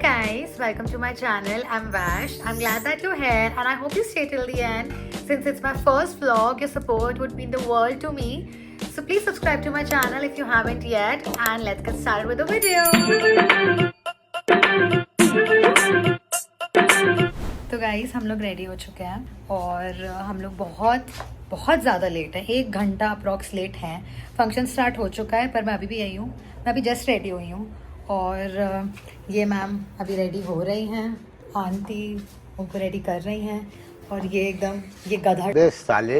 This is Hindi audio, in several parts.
guys, welcome to my channel. I'm Vash. I'm glad that you're here and I hope you stay till the end. Since it's my first vlog, your support would mean the world to me. So please subscribe to my channel if you haven't yet and let's get started with the video. तो गाइस हम लोग रेडी हो चुके हैं और हम लोग बहुत ज़्यादा लेट है, 1 घंटा अप्रॉक्स लेट हैं। फंक्शन स्टार्ट हो चुका है पर मैं अभी भी आई हूँ, मैं अभी जस्ट रेडी हुई हूँ और ये मैम अभी रेडी हो रही हैं, आंटी उनको रेडी कर रही हैं और ये गधा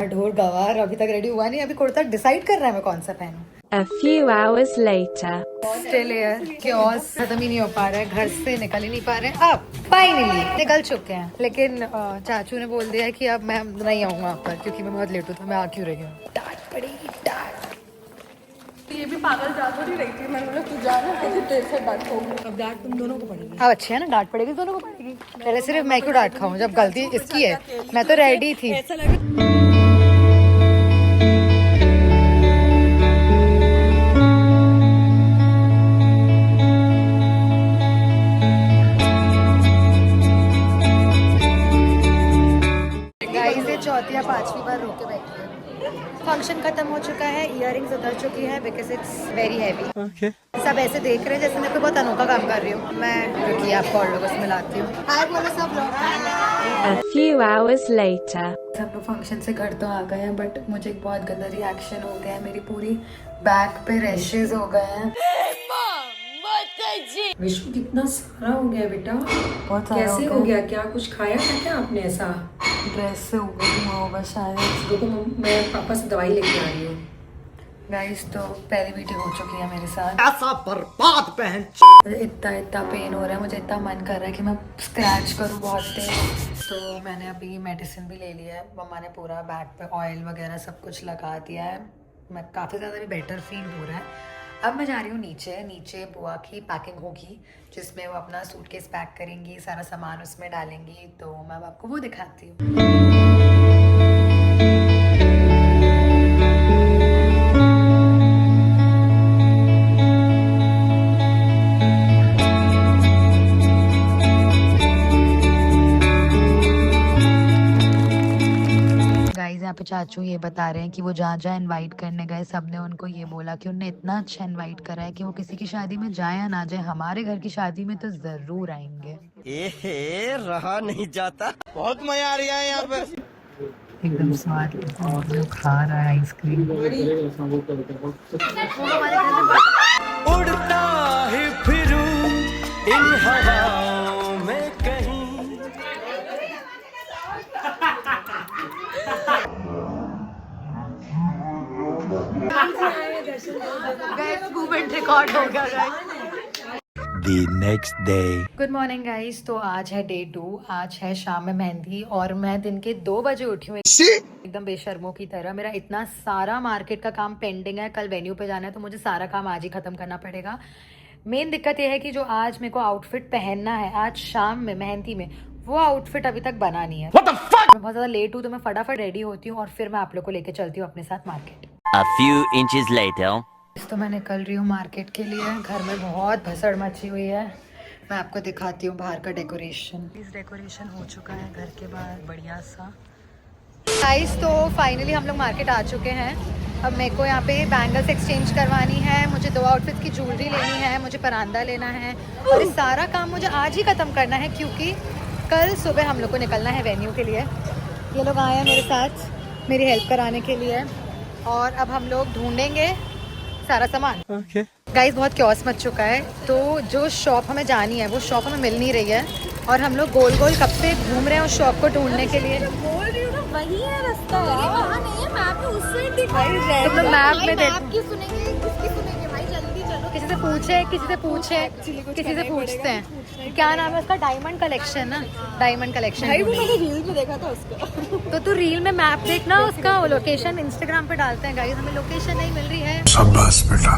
ढोर गवार अभी तक रेडी हुआ नहीं, अभी कुर्ता डिसाइड कर रहा है मैं कौन सा पहनूं। A few hours later. Still here, chaos खत्म ही नहीं हो पा रहा है, घर से निकल ही नहीं पा रहे हैं। अब फाइनली निकल चुके हैं, लेकिन चाचू ने बोल दिया कि अब मैं नहीं आऊँगा वहाँ पर क्योंकि मैं बहुत लेट हूँ, तो मैं आ क्यों रही हूँ। डांट पड़ेगी डांट। ये भी पागल जा थोड़ी रही थी, मैंने बोला तू जा ना, ऐसे तेरे से डांट होगी। अब डांट तुम दोनों को पड़ेगी। अब अच्छे है ना, डांट पड़ेगी दोनों को पड़ेगी। पहले सिर्फ मैं क्यों डांट खाऊं जब गलती इसकी है, मैं तो रेडी थी। ऐसा लगा चौथी या 5वीं बार रोके बैठी है। फंक्शन खत्म हो चुका है, इयररिंग्स उतर चुकी है बिकॉज इट्स वेरी हैवी। सब ऐसे देख रहे हैं जैसे मैं कोई बहुत अनोखा काम कर रही हूँ। मैं रुकिए आपको और लोगों से मिलाती हूँ। हाय बोलो सब लोग। A few hours later. सब लोग फंक्शन से घर तो आ गए हैं बट मुझे एक बहुत गंदा रिएक्शन हो गया है, मेरी पूरी बैक पे रैशेज हो गए हैं। विश्व कितना सारा हो गया बेटा, बहुत सारा कैसे हो गया? क्या कुछ खाया था क्या आपने? ऐसा ड्रेस से हो गई होगा शायद। देखो मैं पापा से दवाई लेके आ रही हूँ। गाइस तो पहली मीटिंग हो चुकी है मेरे साथ। ऐसा बर्बाद पहन इतना पेन हो रहा है, मुझे इतना मन कर रहा है कि मैं स्क्रैच करूँ बहुत तेज। तो मैंने अभी मेडिसिन भी ले लिया है, मम्मा ने पूरा बैक पे ऑयल वगैरह सब कुछ लगा दिया है। मैं काफ़ी ज़्यादा भी बेटर फील हो रहा है। अब मैं जा रही हूँ नीचे बुआ की पैकिंग होगी जिसमें वो अपना सूटकेस पैक करेंगी, सारा सामान उसमें डालेंगी, तो मैं अब आपको वो दिखाती हूँ। यहाँ पे चाचू ये बता रहे हैं कि वो जहाँ इनवाइट करने गए सबने उनको ये बोला कि उनने इतना अच्छा इनवाइट करा है कि वो किसी की शादी में जाए या ना जाए, हमारे घर की शादी में तो जरूर आएंगे। रहा नहीं जाता, बहुत मजा आ रहा है यहाँ पे। एकदम स्वाद जो खा रहा है आइसक्रीम। उड़ता ही फिरूं इन हवाओं में कहीं। रिकॉर्ड हो गया। The next day. Good morning guys, तो आज है डे 2, आज है शाम में मेहंदी और मैं दिन के 2 बजे उठी हूँ एकदम बेशर्मों की तरह। मेरा इतना सारा मार्केट का काम पेंडिंग है, कल वेन्यू पे जाना है तो मुझे सारा काम आज ही खत्म करना पड़ेगा। मेन दिक्कत यह है कि जो आज मेरे को आउटफिट पहनना है आज शाम में मेहंदी में, वो आउटफिट अभी तक बना नहीं है। मैं बहुत ज्यादा लेट हूँ तो मैं फटाफट रेडी होती हूँ और फिर मैं आप लोग को लेके चलती हूँ अपने साथ market. A few inches later. तो मैं निकल रही हूँ मार्केट के लिए। घर में बहुत भसड़ मची हुई है, मैं आपको दिखाती हूँ बाहर का डेकोरेशन। इस डेकोरेशन हो चुका है घर के बाहर बढ़िया सा। गाइस तो फाइनली हम लोग मार्केट आ चुके हैं। अब मेरे को यहाँ पे बैंगल्स एक्सचेंज करवानी है, मुझे 2 आउटफिट्स की ज्वेलरी लेनी है, मुझे परांदा लेना है और इस सारा काम मुझे आज ही ख़त्म करना है क्योंकि कल सुबह हम लोग को निकलना है वेन्यू के लिए। ये लोग आए हैं मेरे साथ मेरी हेल्प कराने के लिए और अब हम लोग ढूंढेंगे सारा सामान। गाइस बहुत क्योस मच चुका है, तो जो शॉप हमें जानी है वो शॉप हमें मिल नहीं रही है और हम लोग गोल गोल कब से घूम रहे हैं उस शॉप को ढूंढने के लिए। बोल रही हूँ ना, वही है रास्ता। वहाँ नहीं है, मैप में उससे दिखाई दे रहा है। तो मैप में देख, आपकी सुनेंगे, किसकी सुनेंगे भाई? जल्दी चलो, किसी से पूछते हैं क्या नाम है उसका। डायमंड कलेक्शन ना, डायमंड कलेक्शन। भाई वो मैंने रील में देखा था उसका। तो तू रील में मैप देखना, उसका लोकेशन इंस्टाग्राम पे डालते हैं। गाइस हमें लोकेशन नहीं मिल रही है। शाबाश बेटा।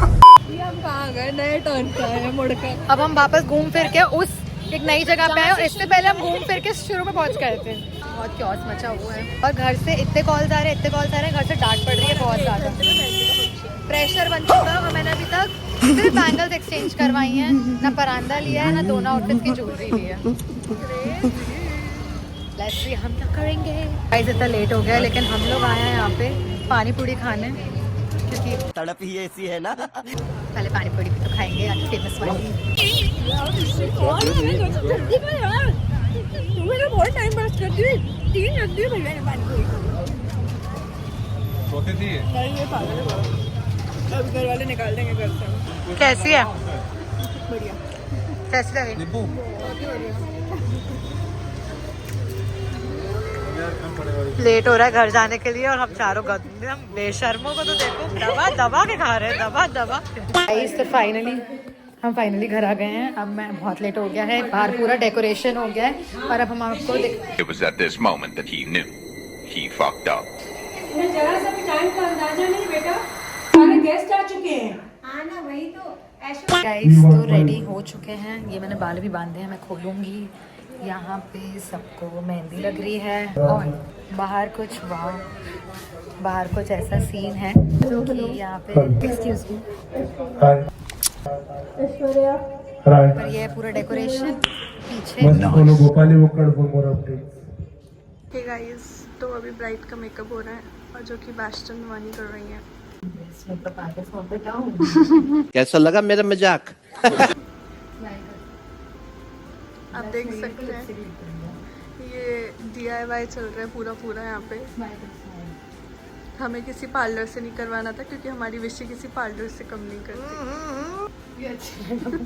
ये हम कहाँ गए? नए टर्न पे आए हैं मुड़कर। अब हम वापस घूम फिर के उस एक नई जगह पे आए और इससे पहले हम घूम फिर के शुरू में पहुंच गए थे। बहुत क्योस मचा हुआ है और घर से इतने कॉल्स आ रहे हैं, घर से डांट पड़ रही है बहुत ज्यादा। प्रेशर बन चुका और मैंने अभी तक सिर्फ बैंगल्स एक्सचेंज करवाई हैं, ना परांदा लिया है, ना दोनों आउटफिट की ज्वेलरी ली है। लेट्स सी हम क्या करेंगे। गाइस इतना लेट हो गया लेकिन हम लोग आए हैं यहाँ पे पानी पूरी खाने, क्योंकि तड़प ही ऐसी है ना। पहले पानी पूरी भी तो खाएंगे आज फेमस वाली। तुम्हें बहुत टाइम पास कर दी, 3 रख दी भैया ने पानी पूरी। नहीं ये पागल है बहुत। अब घर वाले निकाल देंगे घर से। कैसी है? बढ़िया। कैसी लगी? लेट हो रहा है घर जाने के लिए और हम चारों गंदे हम बेशर्मों को तो देखो दबा दबा के खा रहे हैं, दबा दबा के। तो हम फाइनली घर आ गए हैं। अब मैं बहुत लेट हो गया है, बाहर पूरा डेकोरेशन हो गया है और अब हम आपको It was at this moment that he knew he fucked up. जरा सा भी टाइम का अंदाजा नहीं बेटा, सारे गेस्ट आ चुके हैं। हाँ ना वही तो। गाइस तो रेडी हो चुके हैं, ये मैंने बाल भी बांधे हैं, मैं खोलूंगी। यहाँ पे सबको मेहंदी लग रही है और बाहर कुछ बाहर कुछ ऐसा सीन है जो कि यहाँ पे एक्सक्यूज मी पर ये पूरा डेकोरेशन पीछे। हे गाइस, तो अभी ब्राइड का मेकअप हो रहा है और जो कि बैस्टन वानी कर रही हैं। कैसा लगा मेरा मजाक? आप देख सकते हैं ये DIY चल रहा है पूरा यहाँ पे। हमें किसी पार्लर से नहीं करवाना था क्योंकि हमारी विशी किसी पार्लर से कम नहीं करती।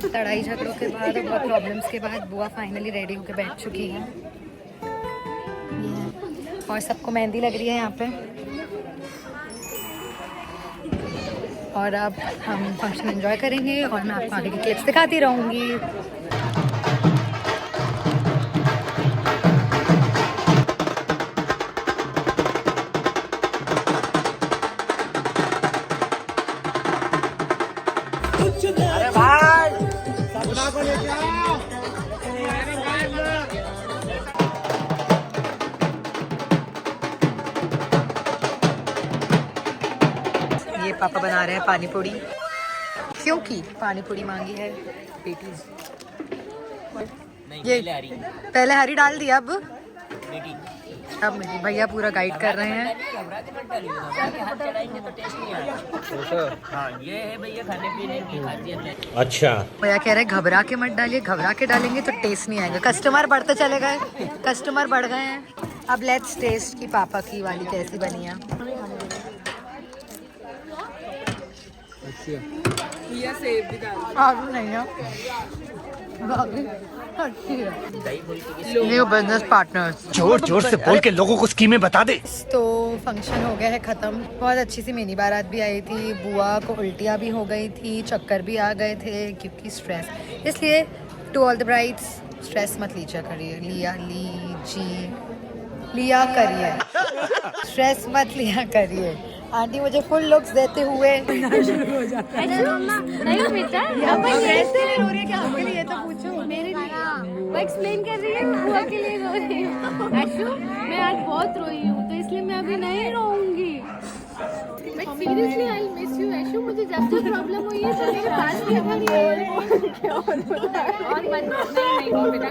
लड़ाई झगड़ों के बाद और बहुत प्रॉब्लम्स के बाद बुआ फाइनली रेडी होकर बैठ चुकी है और सबको मेहंदी लग रही है यहाँ पे। और अब हम फंक्शन एंजॉय करेंगे और मैं आपको आगे की क्लिप्स दिखाती रहूँगी। ये पापा बना रहे हैं पानी पूरी, क्योंकि पानी पूरी मांगी है बेटी। ये पहले हरी डाल दिया, अब मेरी भैया पूरा गाइड कर रहे हैं। ये है भैया खाने पीने की खासियत है। अच्छा, भैया कह रहे हैं घबरा के मत डालिए, घबरा के डालेंगे तो टेस्ट नहीं आएगा। कस्टमर बढ़ते चले गए, कस्टमर बढ़ गए हैं। अब लेट्स टेस्ट की पापा की वाली कैसी बनी है। ये सेब भी डाल। आलू नहीं है, न्यू बिजनेस पार्टनर्स। जोर जोर से बोल के लोगों को स्कीमें बता दे। तो फंक्शन हो गया है ख़त्म। बहुत अच्छी सी मिनी बारात भी आई थी, बुआ को उल्टियाँ भी हो गई थी, चक्कर भी आ गए थे क्योंकि स्ट्रेस। इसलिए to all the brides, stress मत लीजिए करिए, लिया करिए, स्ट्रेस मत लिया करिए। आंटी मुझे फुल लुक्स देते हुए नहीं बेटा, रो रही है क्या आपके लिए? तो पूछो मेरे लिए वो एक्सप्लेन कर रही है, बुआ के लिए रो रही हूँ। ऐशु मैं आज बहुत रोई हूँ तो इसलिए मैं अभी नहीं रोऊंगी। सीरियसली आई मिस यू ऐशु, मुझे जब जब प्रॉब्लम हुई है तो मेरे पास भी नहीं बेटा,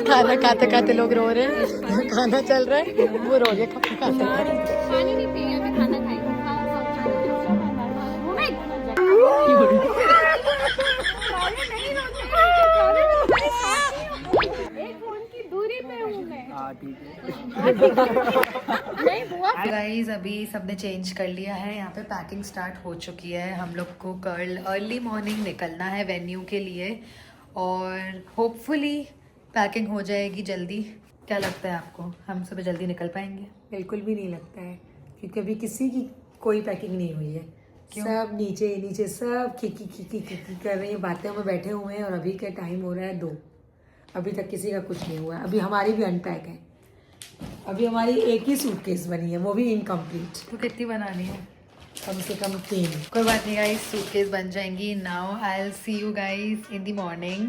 खाना खाते खाते लोग रो रहे हैं, खाना चल रहा है, वो रो रहे खाते पानी नहीं पिएगा, अभी खाना खाएगा। एक फोन की दूरी पे हूँ मैं। गाइस अभी सबने चेंज कर लिया है, यहाँ पे पैकिंग स्टार्ट हो चुकी है। हम लोग को कल अर्ली मॉर्निंग निकलना है वेन्यू के लिए और होपफुली पैकिंग हो जाएगी जल्दी। क्या लगता है आपको, हम सुबह जल्दी निकल पाएंगे? बिल्कुल भी नहीं लगता है क्योंकि अभी किसी की कोई पैकिंग नहीं हुई है। सब नीचे सब खिकी कर रही हैं, बातें में बैठे हुए हैं और अभी का टाइम हो रहा है 2। अभी तक किसी का कुछ नहीं हुआ है। अभी हमारी भी अनपैक है, अभी हमारी एक ही सूटकेस बनी है, वो भी इनकम्प्लीट। तो कितनी बनानी है? कम से कम 3। कोई बात नहीं गाइस, सूटकेस बन जाएंगी। Now I will see you guys in the morning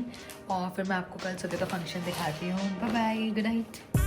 और फिर मैं आपको कल सुबह का फंक्शन दिखाती हूँ। Bye bye, good night.